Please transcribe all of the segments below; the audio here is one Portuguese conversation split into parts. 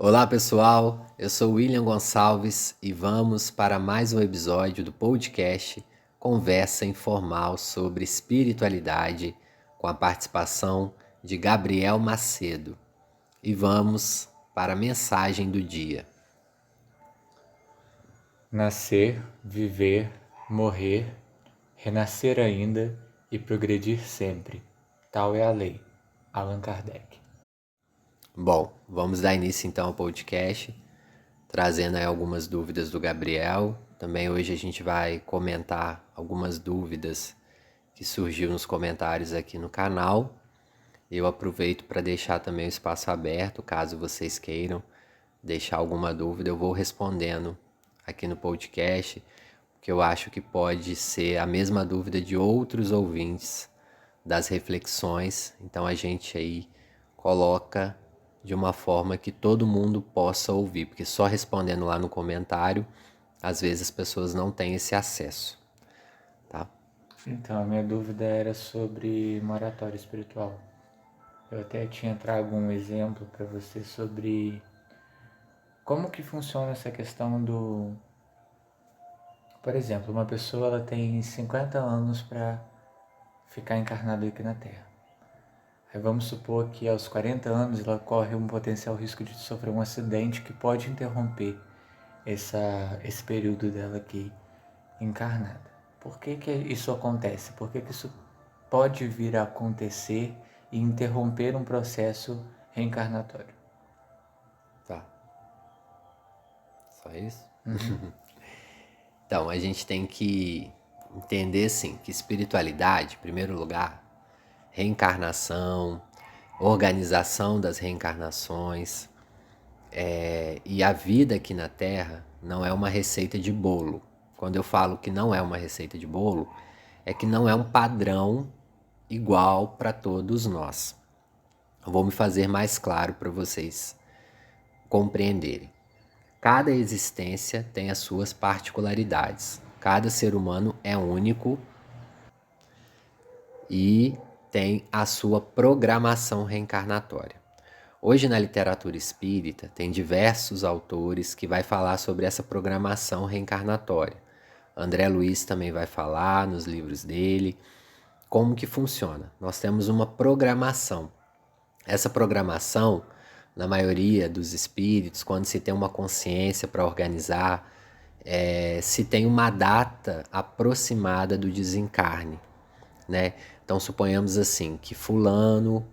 Olá pessoal, eu sou William Gonçalves e vamos para mais um episódio do podcast Conversa Informal sobre Espiritualidade com a participação de Gabriel Macedo. E vamos para a mensagem do dia. Nascer, viver, morrer, renascer ainda e progredir sempre. Tal é a lei. Allan Kardec. Bom, vamos dar início então ao podcast, trazendo aí algumas dúvidas do Gabriel. Também hoje a gente vai comentar algumas dúvidas que surgiu nos comentários aqui no canal. Eu aproveito para deixar também o espaço aberto, caso vocês queiram deixar alguma dúvida, eu vou respondendo aqui no podcast, porque eu acho que pode ser a mesma dúvida de outros ouvintes das reflexões, então a gente aí coloca de uma forma que todo mundo possa ouvir, porque só respondendo lá no comentário, às vezes as pessoas não têm esse acesso, tá? Então, a minha dúvida era sobre moratória espiritual. Eu até tinha trago um exemplo para você sobre como que funciona essa questão do... Por exemplo, uma pessoa ela tem 50 anos para ficar encarnada aqui na Terra. Aí vamos supor que aos 40 anos ela corre um potencial risco de sofrer um acidente que pode interromper esse período dela aqui encarnada. Por que isso acontece? Por que isso pode vir a acontecer e interromper um processo reencarnatório? Tá. Só isso? Então, a gente tem que entender, assim, que espiritualidade, em primeiro lugar, reencarnação, organização das reencarnações, e a vida aqui na Terra não é uma receita de bolo. Quando eu falo que não é uma receita de bolo, é que não é um padrão igual para todos nós. Eu vou me fazer mais claro para vocês compreenderem. Cada existência tem as suas particularidades. Cada ser humano é único e tem a sua programação reencarnatória. Hoje na literatura espírita tem diversos autores que vai falar sobre essa programação reencarnatória. André Luiz também vai falar nos livros dele como que funciona. Nós temos uma programação. Essa programação, na maioria dos espíritos, quando se tem uma consciência para organizar, se tem uma data aproximada do desencarne, né? Então suponhamos assim que fulano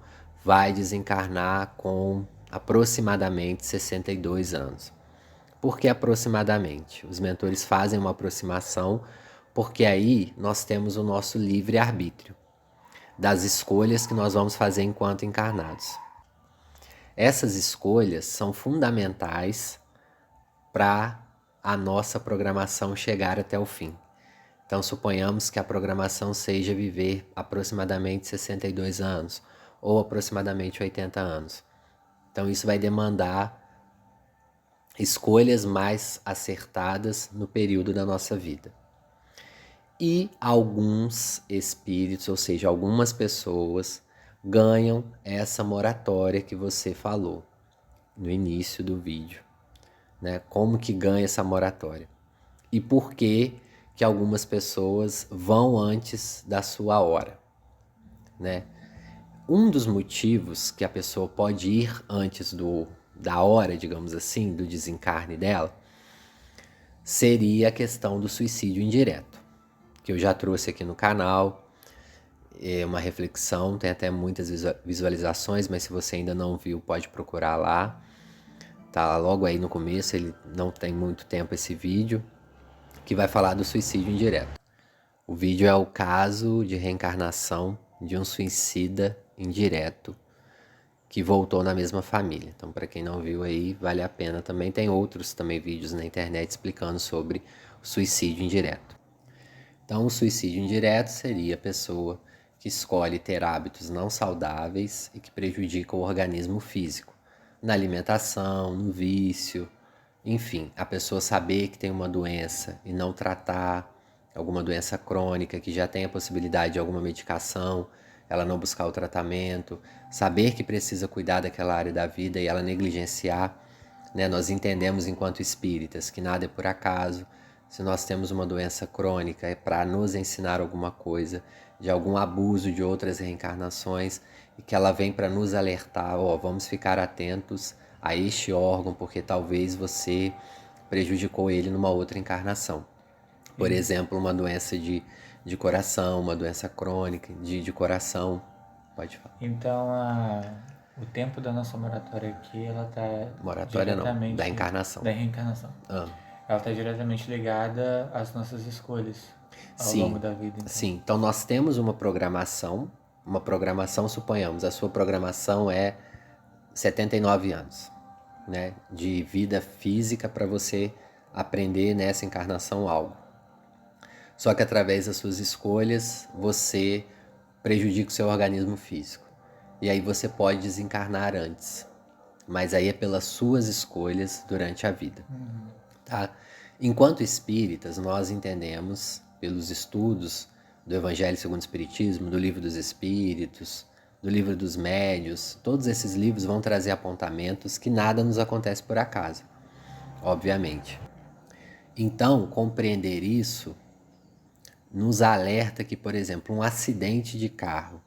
vai desencarnar com aproximadamente 62 anos. Por que aproximadamente? Os mentores fazem uma aproximação porque aí nós temos o nosso livre-arbítrio das escolhas que nós vamos fazer enquanto encarnados. Essas escolhas são fundamentais para a nossa programação chegar até o fim. Então, suponhamos que a programação seja viver aproximadamente 62 anos ou aproximadamente 80 anos. Então, isso vai demandar escolhas mais acertadas no período da nossa vida. E alguns espíritos, ou seja, algumas pessoas, ganham essa moratória que você falou no início do vídeo, né? Como que ganha essa moratória? E por que algumas pessoas vão antes da sua hora, né? Um dos motivos que a pessoa pode ir antes da hora, digamos assim, do desencarne dela, seria a questão do suicídio indireto, que eu já trouxe aqui no canal. É uma reflexão, tem até muitas visualizações, mas se você ainda não viu, pode procurar lá. Tá logo aí no começo, ele não tem muito tempo esse vídeo, que vai falar do suicídio indireto. O vídeo é o caso de reencarnação de um suicida indireto que voltou na mesma família. Então, para quem não viu aí, vale a pena também. Tem outros também vídeos na internet explicando sobre o suicídio indireto. Então, o suicídio indireto seria a pessoa que escolhe ter hábitos não saudáveis e que prejudicam o organismo físico, na alimentação, no vício, enfim, a pessoa saber que tem uma doença e não tratar, alguma doença crônica que já tem a possibilidade de alguma medicação, ela não buscar o tratamento, saber que precisa cuidar daquela área da vida e ela negligenciar, né? Nós entendemos enquanto espíritas que nada é por acaso. Se nós temos uma doença crônica, é para nos ensinar alguma coisa, de algum abuso de outras reencarnações, e que ela vem para nos alertar, ó, vamos ficar atentos a este órgão, porque talvez você prejudicou ele numa outra encarnação. Por exemplo, uma doença de coração, uma doença crônica de coração. Pode falar. Então, o tempo da nossa moratória aqui, ela está Moratória diretamente... não, da encarnação. Da reencarnação. Ela está diretamente ligada às nossas escolhas ao longo da vida. Então. Sim, então nós temos uma programação, suponhamos, a sua programação é 79 anos, né, de vida física para você aprender nessa encarnação algo. Só que através das suas escolhas, você prejudica o seu organismo físico. E aí você pode desencarnar antes. Mas aí é pelas suas escolhas durante a vida. Tá? Enquanto espíritas, nós entendemos, pelos estudos do Evangelho segundo o Espiritismo, do Livro dos Espíritos, do Livro dos Médios, todos esses livros vão trazer apontamentos que nada nos acontece por acaso, obviamente. Então, compreender isso nos alerta que, por exemplo, um acidente de carro,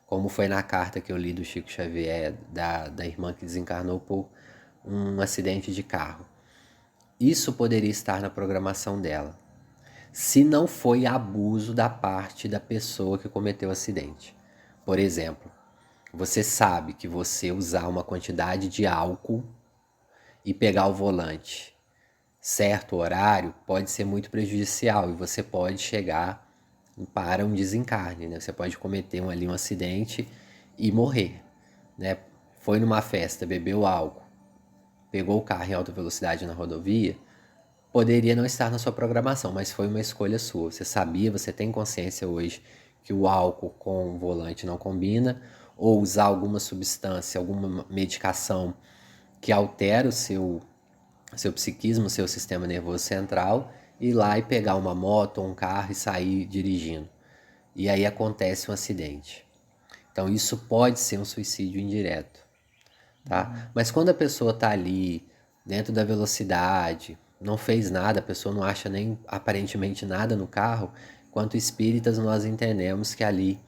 como foi na carta que eu li do Chico Xavier, da irmã que desencarnou por um acidente de carro, isso poderia estar na programação dela, se não foi abuso da parte da pessoa que cometeu o acidente. Por exemplo, você sabe que você usar uma quantidade de álcool e pegar o volante certo horário pode ser muito prejudicial e você pode chegar para um desencarne, né? Você pode cometer um acidente e morrer, né? Foi numa festa, bebeu álcool, pegou o carro em alta velocidade na rodovia, poderia não estar na sua programação, mas foi uma escolha sua. Você sabia, você tem consciência hoje que o álcool com o volante não combina, ou usar alguma substância, alguma medicação que altera o seu psiquismo, o seu sistema nervoso central, ir lá e pegar uma moto ou um carro e sair dirigindo. E aí acontece um acidente. Então isso pode ser um suicídio indireto. Tá? Mas quando a pessoa está ali, dentro da velocidade, não fez nada, a pessoa não acha nem aparentemente nada no carro, quanto espíritas nós entendemos que ali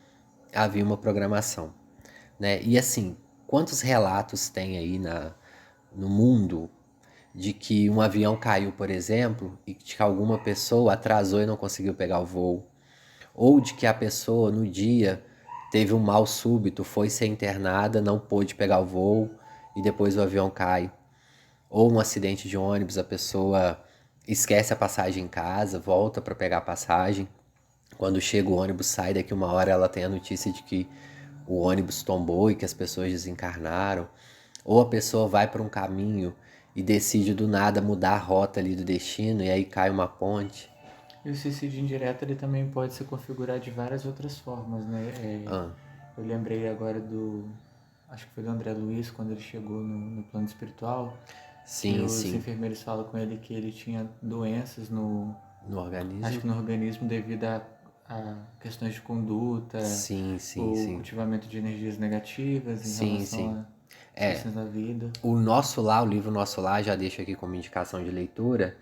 havia uma programação. Né? E assim, quantos relatos tem aí no mundo de que um avião caiu, por exemplo, e de que alguma pessoa atrasou e não conseguiu pegar o voo, ou de que a pessoa no dia teve um mal súbito, foi ser internada, não pôde pegar o voo e depois o avião cai, ou um acidente de ônibus, a pessoa esquece a passagem em casa, volta para pegar a passagem, quando chega o ônibus sai, daqui uma hora ela tem a notícia de que o ônibus tombou e que as pessoas desencarnaram, ou a pessoa vai para um caminho e decide do nada mudar a rota ali do destino e aí cai uma ponte. E o suicídio indireto ele também pode se configurar de várias outras formas, né? Eu lembrei agora acho que foi do André Luiz, quando ele chegou no plano espiritual. Sim, os enfermeiros falam com ele que ele tinha doenças no organismo. Acho que no organismo devido a questões de conduta, cultivamento de energias negativas em relação a questões da vida. O livro Nosso Lar, já deixo aqui como indicação de leitura,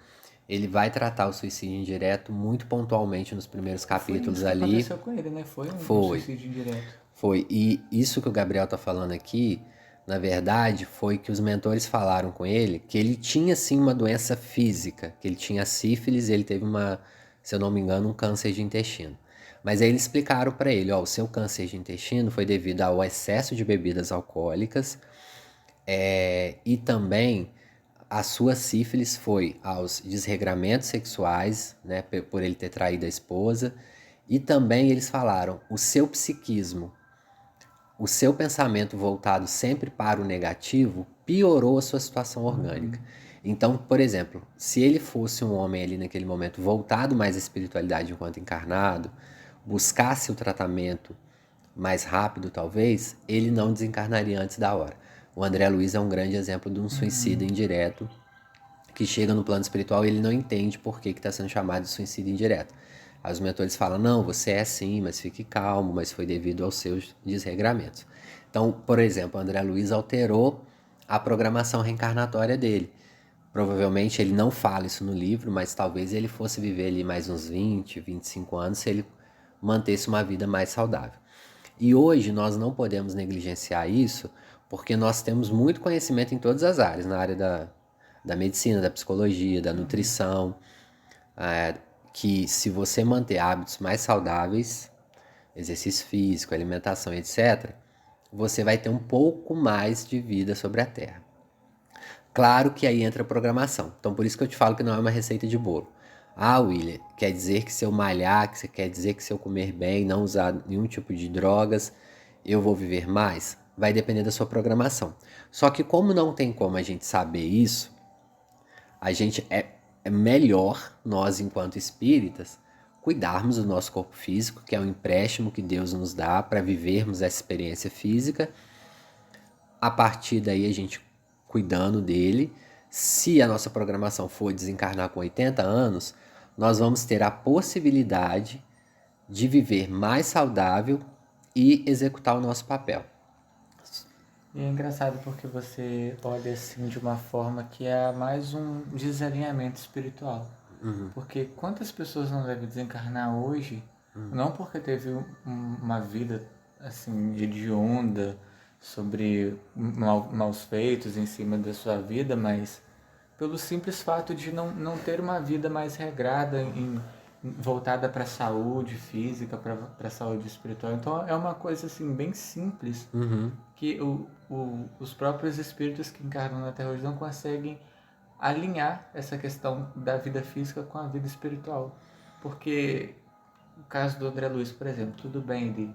ele vai tratar o suicídio indireto muito pontualmente nos primeiros capítulos ali. Foi isso que aconteceu com ele, né? Foi um suicídio indireto. Foi, e isso que o Gabriel tá falando aqui, na verdade, foi que os mentores falaram com ele que ele tinha sim uma doença física, que ele tinha sífilis e ele teve se eu não me engano, um câncer de intestino. Mas aí eles explicaram para ele, ó, o seu câncer de intestino foi devido ao excesso de bebidas alcoólicas e também a sua sífilis foi aos desregramentos sexuais, né, por ele ter traído a esposa, e também eles falaram, o seu psiquismo, o seu pensamento voltado sempre para o negativo piorou a sua situação orgânica. Então, por exemplo, se ele fosse um homem ali naquele momento voltado mais à espiritualidade enquanto encarnado, buscasse o tratamento mais rápido talvez, ele não desencarnaria antes da hora. O André Luiz é um grande exemplo de um suicídio indireto que chega no plano espiritual e ele não entende por que está sendo chamado de suicídio indireto. Aí os mentores falam, não, você é assim, mas fique calmo, mas foi devido aos seus desregramentos. Então, por exemplo, o André Luiz alterou a programação reencarnatória dele. Provavelmente ele não fala isso no livro, mas talvez ele fosse viver ali mais uns 20, 25 anos se ele mantesse uma vida mais saudável. E hoje nós não podemos negligenciar isso, porque nós temos muito conhecimento em todas as áreas, na área da medicina, da psicologia, da nutrição, que se você manter hábitos mais saudáveis, exercício físico, alimentação, etc., você vai ter um pouco mais de vida sobre a Terra. Claro que aí entra a programação. Então por isso que eu te falo que não é uma receita de bolo. Ah, William, quer dizer que se eu malhar, quer dizer que se eu comer bem, não usar nenhum tipo de drogas, eu vou viver mais? Vai depender da sua programação. Só que como não tem como a gente saber isso, a gente é melhor, nós enquanto espíritas, cuidarmos do nosso corpo físico, que é um empréstimo que Deus nos dá para vivermos essa experiência física. A partir daí a gente cuidando dele, se a nossa programação for desencarnar com 80 anos, nós vamos ter a possibilidade de viver mais saudável e executar o nosso papel. E é engraçado porque você olha assim de uma forma que é mais um desalinhamento espiritual. Porque quantas pessoas não devem desencarnar hoje, não porque teve uma vida assim hedionda sobre maus feitos em cima da sua vida, mas pelo simples fato de não ter uma vida mais regrada, voltada para a saúde física, para a saúde espiritual. Então é uma coisa assim bem simples que os próprios espíritos que encarnam na Terra hoje não conseguem alinhar essa questão da vida física com a vida espiritual. Porque o caso do André Luiz, por exemplo, tudo bem,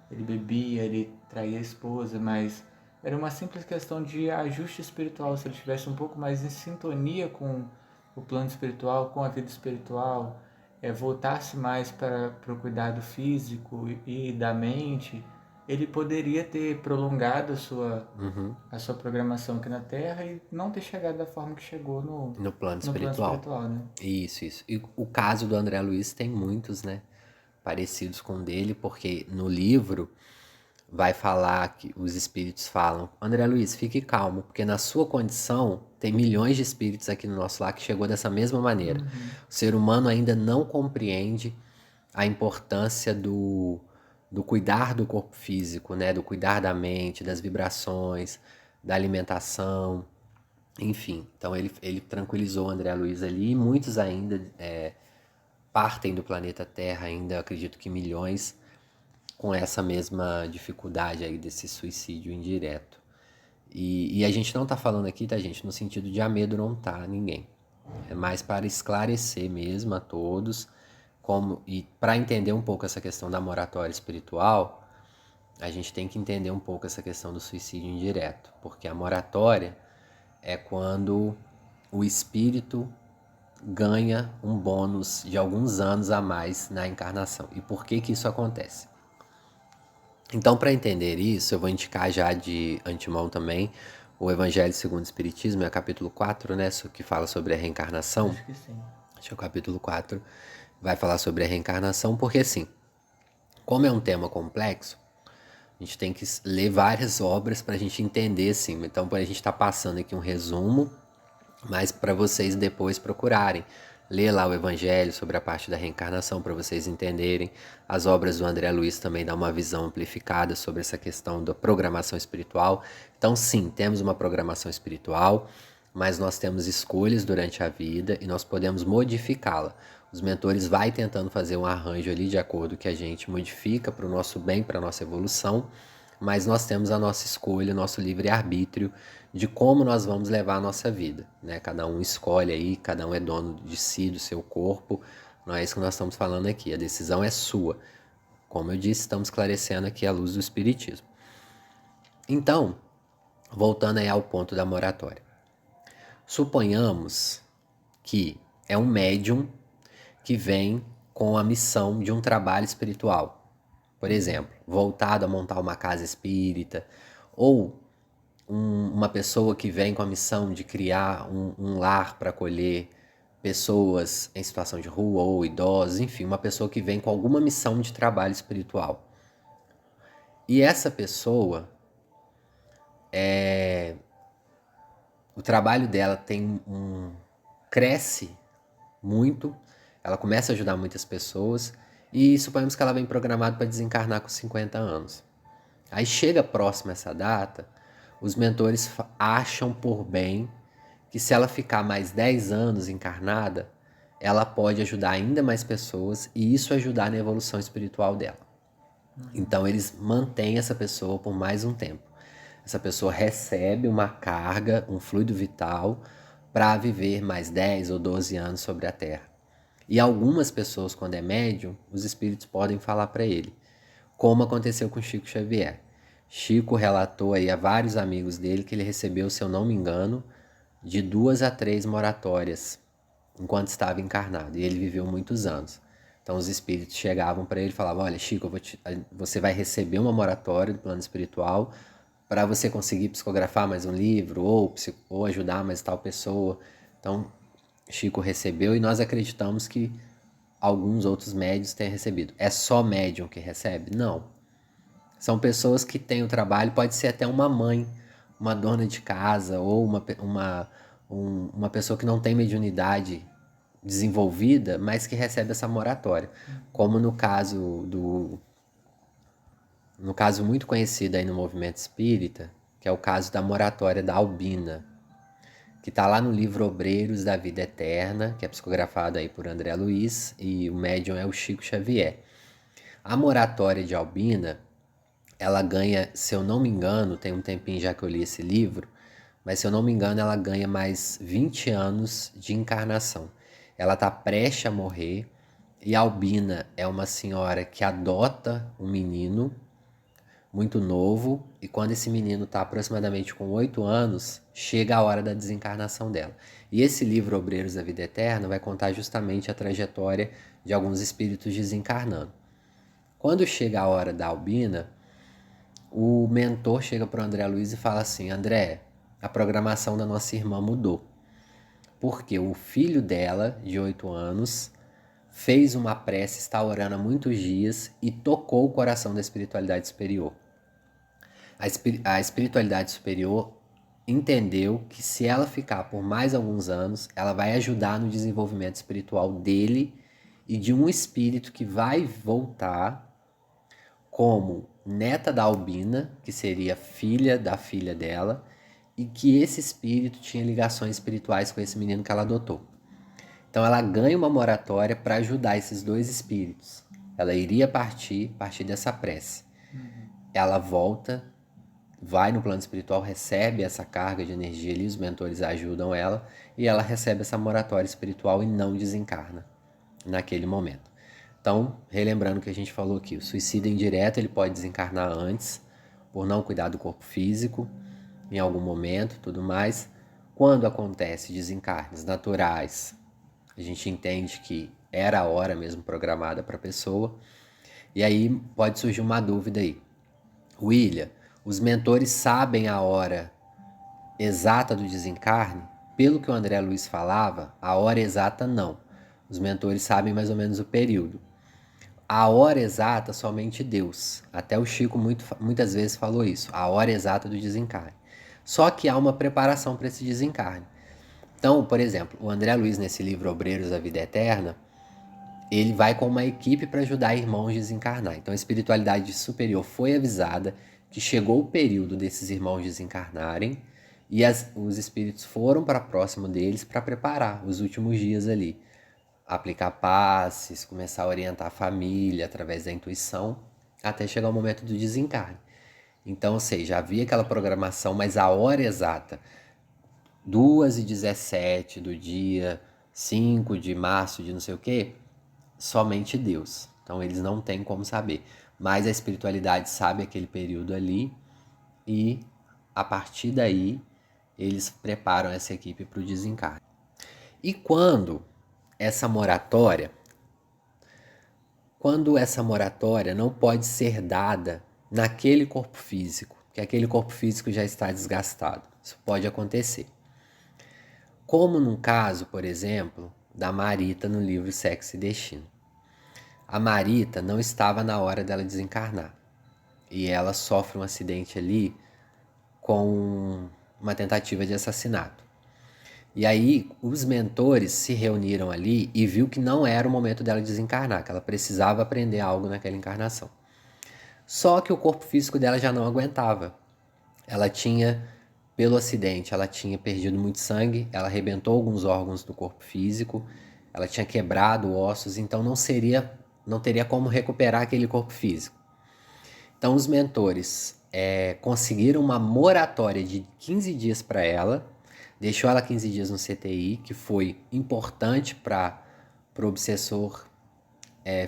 ele bebia, ele traía a esposa, mas era uma simples questão de ajuste espiritual. Se ele estivesse um pouco mais em sintonia com o plano espiritual, com a vida espiritual, voltasse mais para o cuidado físico e da mente, ele poderia ter prolongado a sua programação aqui na Terra e não ter chegado da forma que chegou No plano no plano espiritual. espiritual, né? Isso. E o caso do André Luiz tem muitos, né? Parecidos com o dele, porque no livro vai falar que os espíritos falam: André Luiz, fique calmo, porque na sua condição tem milhões de espíritos aqui no nosso lar que chegou dessa mesma maneira. O ser humano ainda não compreende a importância do cuidar do corpo físico, né? Do cuidar da mente, das vibrações, da alimentação, enfim. Então ele tranquilizou o André Luiz ali, e muitos ainda partem do planeta Terra, ainda acredito que milhões, com essa mesma dificuldade aí desse suicídio indireto. E a gente não tá falando aqui, tá, gente, no sentido de amedrontar ninguém. É mais para esclarecer mesmo a todos, e para entender um pouco essa questão da moratória espiritual, a gente tem que entender um pouco essa questão do suicídio indireto, porque a moratória é quando o espírito ganha um bônus de alguns anos a mais na encarnação. E por que que isso acontece? Então, para entender isso, eu vou indicar já de antemão também o Evangelho segundo o Espiritismo, é o capítulo 4, né, que fala sobre a reencarnação. Acho que sim. Acho que é o capítulo 4, vai falar sobre a reencarnação, porque assim, como é um tema complexo, a gente tem que ler várias obras para a gente entender, assim. Então, a gente está passando aqui um resumo, mas para vocês depois procurarem. Ler lá o Evangelho sobre a parte da reencarnação para vocês entenderem. As obras do André Luiz também dão uma visão amplificada sobre essa questão da programação espiritual. Então, sim, temos uma programação espiritual, mas nós temos escolhas durante a vida e nós podemos modificá-la. Os mentores vai tentando fazer um arranjo ali de acordo que a gente modifica para o nosso bem, para a nossa evolução, mas nós temos a nossa escolha, o nosso livre-arbítrio de como nós vamos levar a nossa vida, né? Cada um escolhe aí, cada um é dono de si, do seu corpo, não é isso que nós estamos falando aqui, a decisão é sua. Como eu disse, estamos esclarecendo aqui a luz do Espiritismo. Então, voltando aí ao ponto da moratória. Suponhamos que é um médium que vem com a missão de um trabalho espiritual. Por exemplo, voltado a montar uma casa espírita, ou uma pessoa que vem com a missão de criar um lar para acolher pessoas em situação de rua ou idosos, enfim, uma pessoa que vem com alguma missão de trabalho espiritual. E essa pessoa o trabalho dela cresce muito, ela começa a ajudar muitas pessoas e suponhamos que ela vem programada para desencarnar com 50 anos. Aí chega próximo a essa data, os mentores acham por bem que se ela ficar mais 10 anos encarnada, ela pode ajudar ainda mais pessoas e isso ajudar na evolução espiritual dela. Então eles mantêm essa pessoa por mais um tempo. Essa pessoa recebe uma carga, um fluido vital para viver mais 10 ou 12 anos sobre a Terra. E algumas pessoas, quando é médium, os espíritos podem falar para ele, como aconteceu com Chico Xavier. Chico relatou aí a vários amigos dele que ele recebeu, se eu não me engano, de 2 a 3 moratórias enquanto estava encarnado. E ele viveu muitos anos. Então os espíritos chegavam para ele e falavam: olha, Chico, você vai receber uma moratória do plano espiritual para você conseguir psicografar mais um livro ou ajudar mais tal pessoa. Então Chico recebeu e nós acreditamos que alguns outros médios tenham recebido. É só médium que recebe? Não. São pessoas que têm o trabalho, pode ser até uma mãe, uma dona de casa ou uma pessoa que não tem mediunidade desenvolvida, mas que recebe essa moratória. Como no caso muito conhecido aí no movimento espírita, que é o caso da moratória da Albina, que está lá no livro Obreiros da Vida Eterna, que é psicografado aí por André Luiz, e o médium é o Chico Xavier. A moratória de Albina, ela ganha, se eu não me engano, tem um tempinho já que eu li esse livro, mas se eu não me engano ela ganha mais 20 anos de encarnação. Ela está prestes a morrer e a Albina é uma senhora que adota um menino muito novo e quando esse menino está aproximadamente com 8 anos, chega a hora da desencarnação dela. E esse livro Obreiros da Vida Eterna vai contar justamente a trajetória de alguns espíritos desencarnando. Quando chega a hora da Albina, o mentor chega para o André Luiz e fala assim: André, a programação da nossa irmã mudou. Porque o filho dela, de 8 anos, fez uma prece, está orando há muitos dias e tocou o coração da espiritualidade superior. A espiritualidade superior entendeu que se ela ficar por mais alguns anos, ela vai ajudar no desenvolvimento espiritual dele e de um espírito que vai voltar como neta da Albina, que seria filha da filha dela, e que esse espírito tinha ligações espirituais com esse menino que ela adotou. Então ela ganha uma moratória para ajudar esses dois espíritos. Ela iria partir dessa prece. Ela volta, vai no plano espiritual, recebe essa carga de energia ali, os mentores ajudam ela, e ela recebe essa moratória espiritual e não desencarna naquele momento. Então, relembrando o que a gente falou aqui, o suicídio indireto ele pode desencarnar antes, por não cuidar do corpo físico, em algum momento, tudo mais. Quando acontece desencarnes naturais, a gente entende que era a hora mesmo programada para a pessoa. E aí pode surgir uma dúvida aí. William, os mentores sabem a hora exata do desencarne? Pelo que o André Luiz falava, a hora exata não. Os mentores sabem mais ou menos o período. A hora exata somente Deus. Até o Chico muitas vezes falou isso. A hora exata do desencarne. Só que há uma preparação para esse desencarne. Então, por exemplo, o André Luiz, nesse livro Obreiros da Vida Eterna, ele vai com uma equipe para ajudar irmãos a desencarnar. Então, a espiritualidade superior foi avisada que chegou o período desses irmãos desencarnarem e os espíritos foram para próximo deles para preparar os últimos dias ali. Aplicar passes, começar a orientar a família através da intuição, até chegar o momento do desencarne. Então, ou seja, havia aquela programação, mas a hora exata, 2h17 do dia 5 de março de não sei o que, somente Deus. Então eles não têm como saber. Mas a espiritualidade sabe aquele período ali e a partir daí eles preparam essa equipe para o desencarne. E quando essa moratória não pode ser dada naquele corpo físico, que aquele corpo físico já está desgastado. Isso pode acontecer. Como num caso, por exemplo, da Marita no livro Sexo e Destino. A Marita não estava na hora dela desencarnar. E ela sofre um acidente ali com uma tentativa de assassinato. E aí os mentores se reuniram ali e viu que não era o momento dela desencarnar, que ela precisava aprender algo naquela encarnação. Só que o corpo físico dela já não aguentava. Ela tinha, pelo acidente, ela tinha perdido muito sangue, ela arrebentou alguns órgãos do corpo físico, ela tinha quebrado ossos, então não teria como recuperar aquele corpo físico. Então os mentores conseguiram uma moratória de 15 dias para ela, deixou ela 15 dias no CTI, que foi importante para o obsessor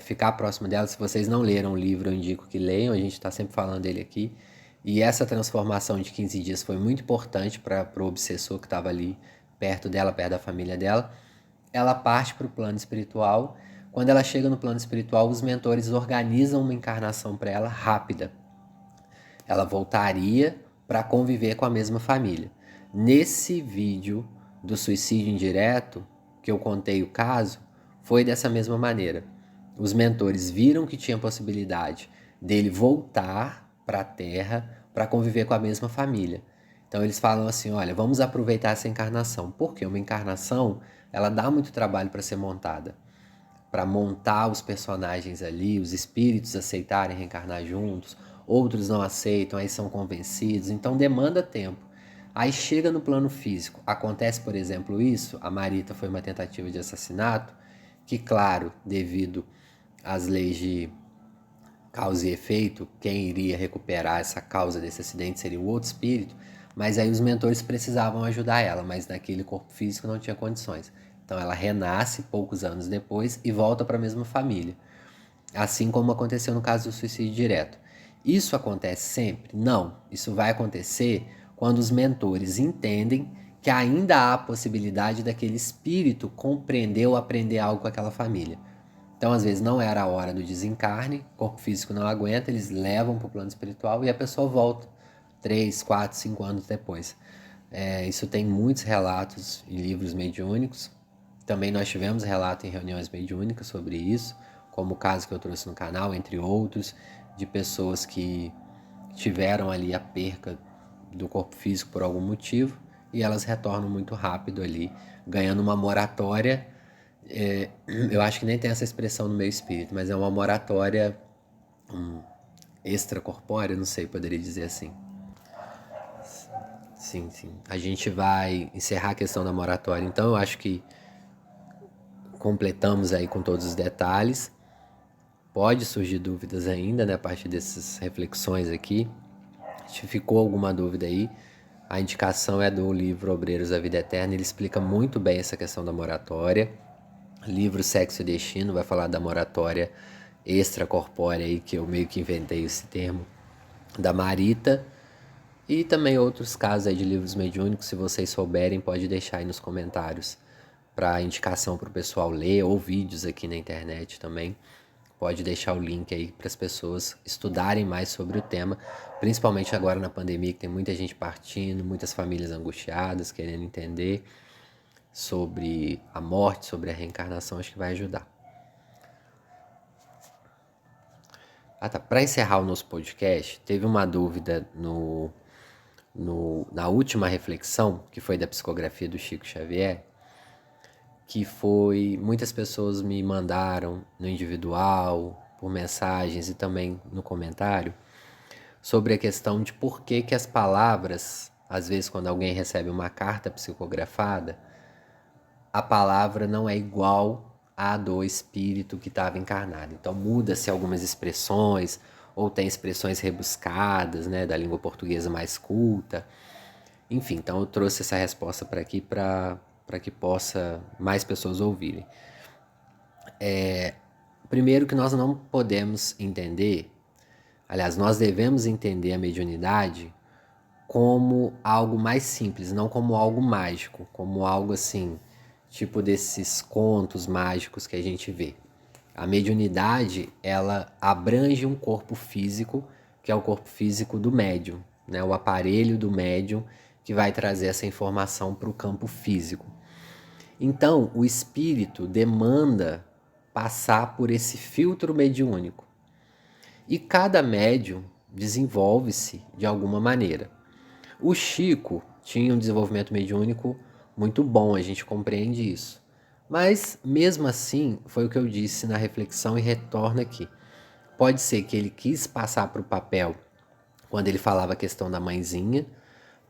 ficar próximo dela. Se vocês não leram o livro, eu indico que leiam, a gente está sempre falando dele aqui. E essa transformação de 15 dias foi muito importante para o obsessor que estava ali perto dela, perto da família dela. Ela parte para o plano espiritual. Quando ela chega no plano espiritual, os mentores organizam uma encarnação para ela rápida. Ela voltaria para conviver com a mesma família. Nesse vídeo do suicídio indireto, que eu contei o caso, foi dessa mesma maneira. Os mentores viram que tinha possibilidade dele voltar para a Terra para conviver com a mesma família. Então eles falam assim, olha, vamos aproveitar essa encarnação. Porque uma encarnação, ela dá muito trabalho para ser montada. Para montar os personagens ali, os espíritos aceitarem reencarnar juntos, outros não aceitam, aí são convencidos, então demanda tempo. Aí chega no plano físico, acontece, por exemplo, isso, a Marita foi uma tentativa de assassinato, que claro, devido às leis de causa e efeito, quem iria recuperar essa causa desse acidente seria o outro espírito, mas aí os mentores precisavam ajudar ela, mas naquele corpo físico não tinha condições. Então ela renasce poucos anos depois e volta para a mesma família. Assim como aconteceu no caso do suicídio direto. Isso acontece sempre? Não. Isso vai acontecer quando os mentores entendem que ainda há a possibilidade daquele espírito compreender ou aprender algo com aquela família. Então, às vezes, não era a hora do desencarne, o corpo físico não aguenta, eles levam para o plano espiritual e a pessoa volta 3, 4, 5 anos depois. Isso tem muitos relatos em livros mediúnicos. Também nós tivemos relato em reuniões mediúnicas sobre isso, como o caso que eu trouxe no canal, entre outros, de pessoas que tiveram ali a perca do corpo físico por algum motivo e elas retornam muito rápido ali, ganhando uma moratória. Eu acho que nem tem essa expressão no meio espírito, mas é uma moratória extracorpórea, não sei, poderia dizer assim. Sim, sim. A gente vai encerrar a questão da moratória, então eu acho que completamos aí com todos os detalhes. Pode surgir dúvidas ainda, né, a partir dessas reflexões aqui. Se ficou alguma dúvida aí, a indicação é do livro Obreiros da Vida Eterna, ele explica muito bem essa questão da moratória. Livro Sexo e Destino vai falar da moratória extracorpórea aí, que eu meio que inventei esse termo, da Marita. E também outros casos aí de livros mediúnicos, se vocês souberem, pode deixar aí nos comentários para indicação para o pessoal ler, ou vídeos aqui na internet também. Pode deixar o link aí para as pessoas estudarem mais sobre o tema, principalmente agora na pandemia, que tem muita gente partindo, muitas famílias angustiadas, querendo entender sobre a morte, sobre a reencarnação, acho que vai ajudar. Tá. Para encerrar o nosso podcast, teve uma dúvida na última reflexão, que foi da psicografia do Chico Xavier, que foi, muitas pessoas me mandaram no individual, por mensagens e também no comentário, sobre a questão de por que que as palavras, às vezes quando alguém recebe uma carta psicografada, a palavra não é igual à do espírito que estava encarnado. Então muda-se algumas expressões, ou tem expressões rebuscadas, né, da língua portuguesa mais culta. Enfim, então eu trouxe essa resposta para aqui para que possa mais pessoas ouvirem. Primeiro que nós não podemos entender, aliás, nós devemos entender a mediunidade como algo mais simples, não como algo mágico, como algo assim, tipo desses contos mágicos que a gente vê. A mediunidade, ela abrange um corpo físico, que é o corpo físico do médium, né? O aparelho do médium que vai trazer essa informação para o campo físico. Então, o espírito demanda passar por esse filtro mediúnico. E cada médium desenvolve-se de alguma maneira. O Chico, tinha um desenvolvimento mediúnico muito bom, a gente compreende isso. Mas, mesmo assim, foi o que eu disse na reflexão e retorno aqui. Pode ser que ele quis passar para o papel, quando ele falava a questão da mãezinha,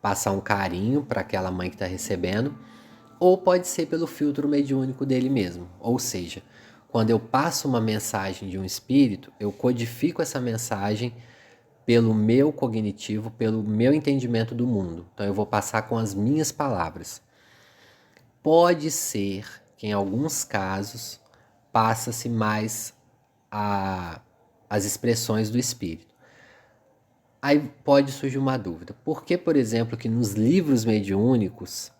passar um carinho para aquela mãe que está recebendo, ou pode ser pelo filtro mediúnico dele mesmo. Ou seja, quando eu passo uma mensagem de um espírito, eu codifico essa mensagem pelo meu cognitivo, pelo meu entendimento do mundo. Então eu vou passar com as minhas palavras. Pode ser que em alguns casos passa-se mais as expressões do espírito. Aí pode surgir uma dúvida. Por que, por exemplo, que nos livros mediúnicos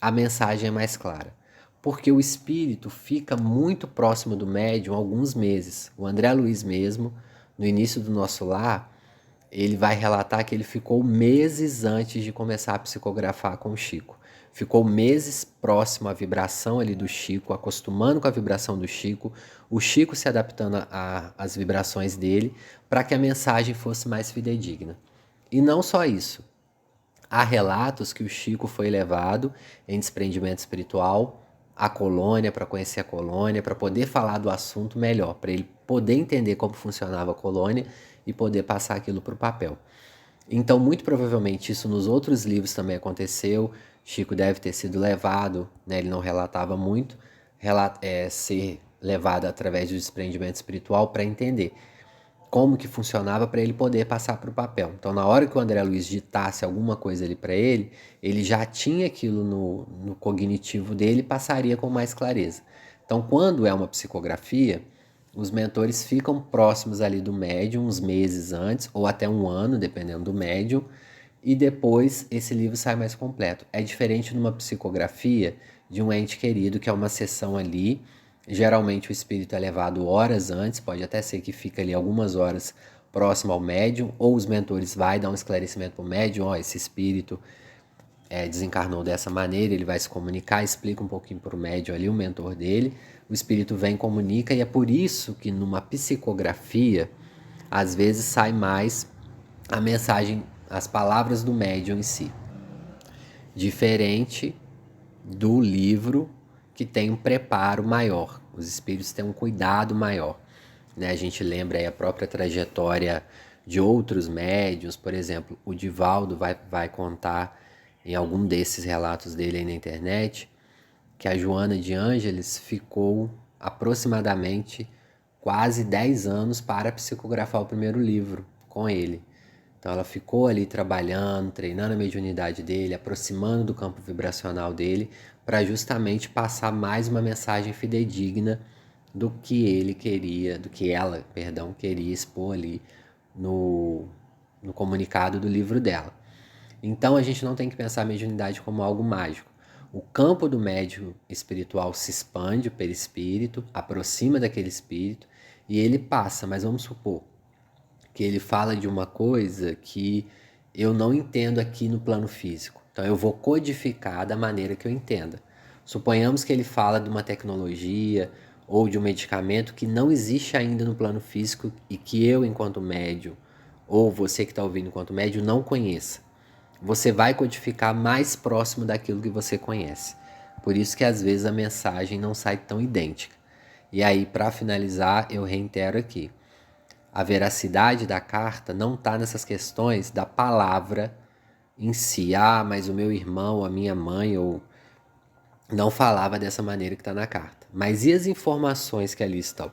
a mensagem é mais clara? Porque o espírito fica muito próximo do médium alguns meses. O André Luiz mesmo, no início do Nosso Lar, ele vai relatar que ele ficou meses antes de começar a psicografar com o Chico. Ficou meses próximo à vibração ali do Chico, acostumando com a vibração do Chico, o Chico se adaptando às vibrações dele, para que a mensagem fosse mais fidedigna. E não só isso. Há relatos que o Chico foi levado em desprendimento espiritual à colônia, para conhecer a colônia, para poder falar do assunto melhor, para ele poder entender como funcionava a colônia e poder passar aquilo para o papel. Então, muito provavelmente, isso nos outros livros também aconteceu. Chico deve ter sido levado, né, ele não relatava muito, ser levado através do desprendimento espiritual para entender como que funcionava para ele poder passar para o papel. Então, na hora que o André Luiz ditasse alguma coisa ali para ele já tinha aquilo no cognitivo dele e passaria com mais clareza. Então, quando é uma psicografia, os mentores ficam próximos ali do médium uns meses antes, ou até um ano, dependendo do médium, e depois esse livro sai mais completo. É diferente de uma psicografia de um ente querido, que é uma sessão ali. Geralmente o espírito é levado horas antes, pode até ser que fique ali algumas horas próximo ao médium, ou os mentores vai dar um esclarecimento para o médium, ó, esse espírito desencarnou dessa maneira, ele vai se comunicar, explica um pouquinho para o médium ali, o mentor dele, o espírito vem, comunica, e é por isso que numa psicografia, às vezes sai mais a mensagem, as palavras do médium em si. Diferente do livro, que tem um preparo maior. Os espíritos têm um cuidado maior. Né? A gente lembra aí a própria trajetória de outros médiuns, por exemplo, o Divaldo vai contar em algum desses relatos dele aí na internet, que a Joana de Ângeles ficou aproximadamente quase 10 anos para psicografar o primeiro livro com ele. Então ela ficou ali trabalhando, treinando a mediunidade dele, aproximando do campo vibracional dele, para justamente passar mais uma mensagem fidedigna do que ele queria, do que ela, perdão, queria expor ali no comunicado do livro dela. Então a gente não tem que pensar a mediunidade como algo mágico. O campo do médium espiritual se expande, o perispírito, aproxima daquele espírito e ele passa, mas vamos supor que ele fala de uma coisa que eu não entendo aqui no plano físico. Então eu vou codificar da maneira que eu entenda. Suponhamos que ele fala de uma tecnologia ou de um medicamento que não existe ainda no plano físico e que eu, enquanto médium, ou você que está ouvindo enquanto médium, não conheça. Você vai codificar mais próximo daquilo que você conhece. Por isso que às vezes a mensagem não sai tão idêntica. E aí, para finalizar, eu reitero aqui. A veracidade da carta não está nessas questões da palavra em si. Ah, mas o meu irmão, a minha mãe, ou não falava dessa maneira que está na carta. Mas e as informações que ali estão?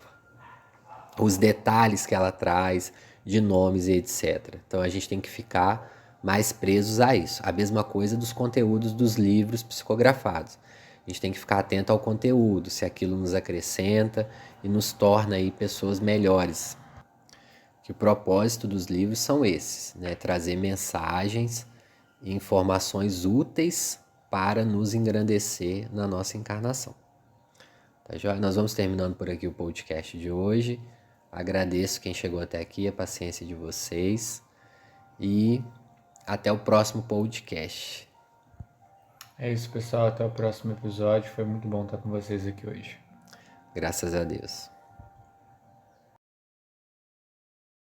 Os detalhes que ela traz, de nomes e etc. Então a gente tem que ficar mais presos a isso. A mesma coisa dos conteúdos dos livros psicografados. A gente tem que ficar atento ao conteúdo, se aquilo nos acrescenta e nos torna aí pessoas melhores. Que o propósito dos livros são esses, né? Trazer mensagens e informações úteis para nos engrandecer na nossa encarnação. Tá joia? Nós vamos terminando por aqui o podcast de hoje. Agradeço quem chegou até aqui, a paciência de vocês. E até o próximo podcast. É isso, pessoal. Até o próximo episódio. Foi muito bom estar com vocês aqui hoje. Graças a Deus.